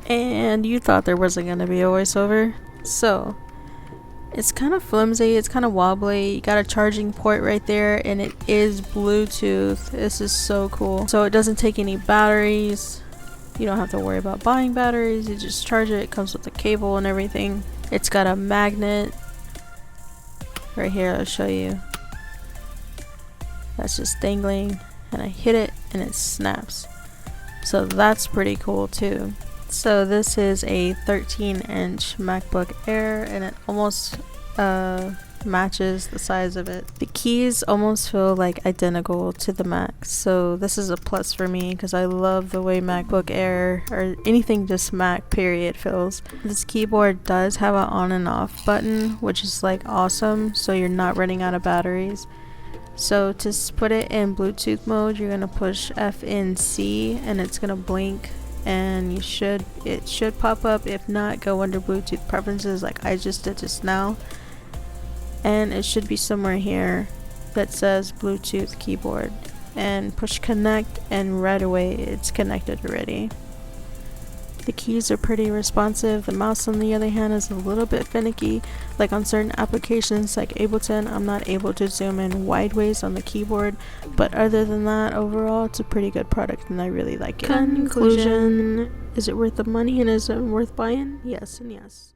And you thought there wasn't going to be a voiceover. So, it's kind of flimsy, it's kind of wobbly. You got a charging port right there, and it is Bluetooth. This is so cool. So it doesn't take any batteries. You don't have to worry about buying batteries. You just charge it. It comes with a cable and everything. It's got a magnet. Right here, I'll show you. That's just dangling, and I hit it and it snaps. So that's pretty cool too. So this is a 13-inch MacBook Air, and it almost matches the size of it. The keys almost feel like identical to the Mac, so this is a plus for me because I love the way MacBook Air or anything just Mac period feels. This keyboard does have an on and off button, which is like awesome, so you're not running out of batteries. So to put it in Bluetooth mode, you're gonna push FNC and it's gonna blink, and it should pop up. If not, go under Bluetooth preferences like I just did just now, and it should be somewhere here that says Bluetooth keyboard, and push connect, and right away it's connected already. The keys are pretty responsive. The mouse on the other hand is a little bit finicky. Like on certain applications like Ableton, I'm not able to zoom in wideways on the keyboard, but other than that, overall it's a pretty good product and I really like it. Conclusion, is it worth the money and is it worth buying? Yes and yes.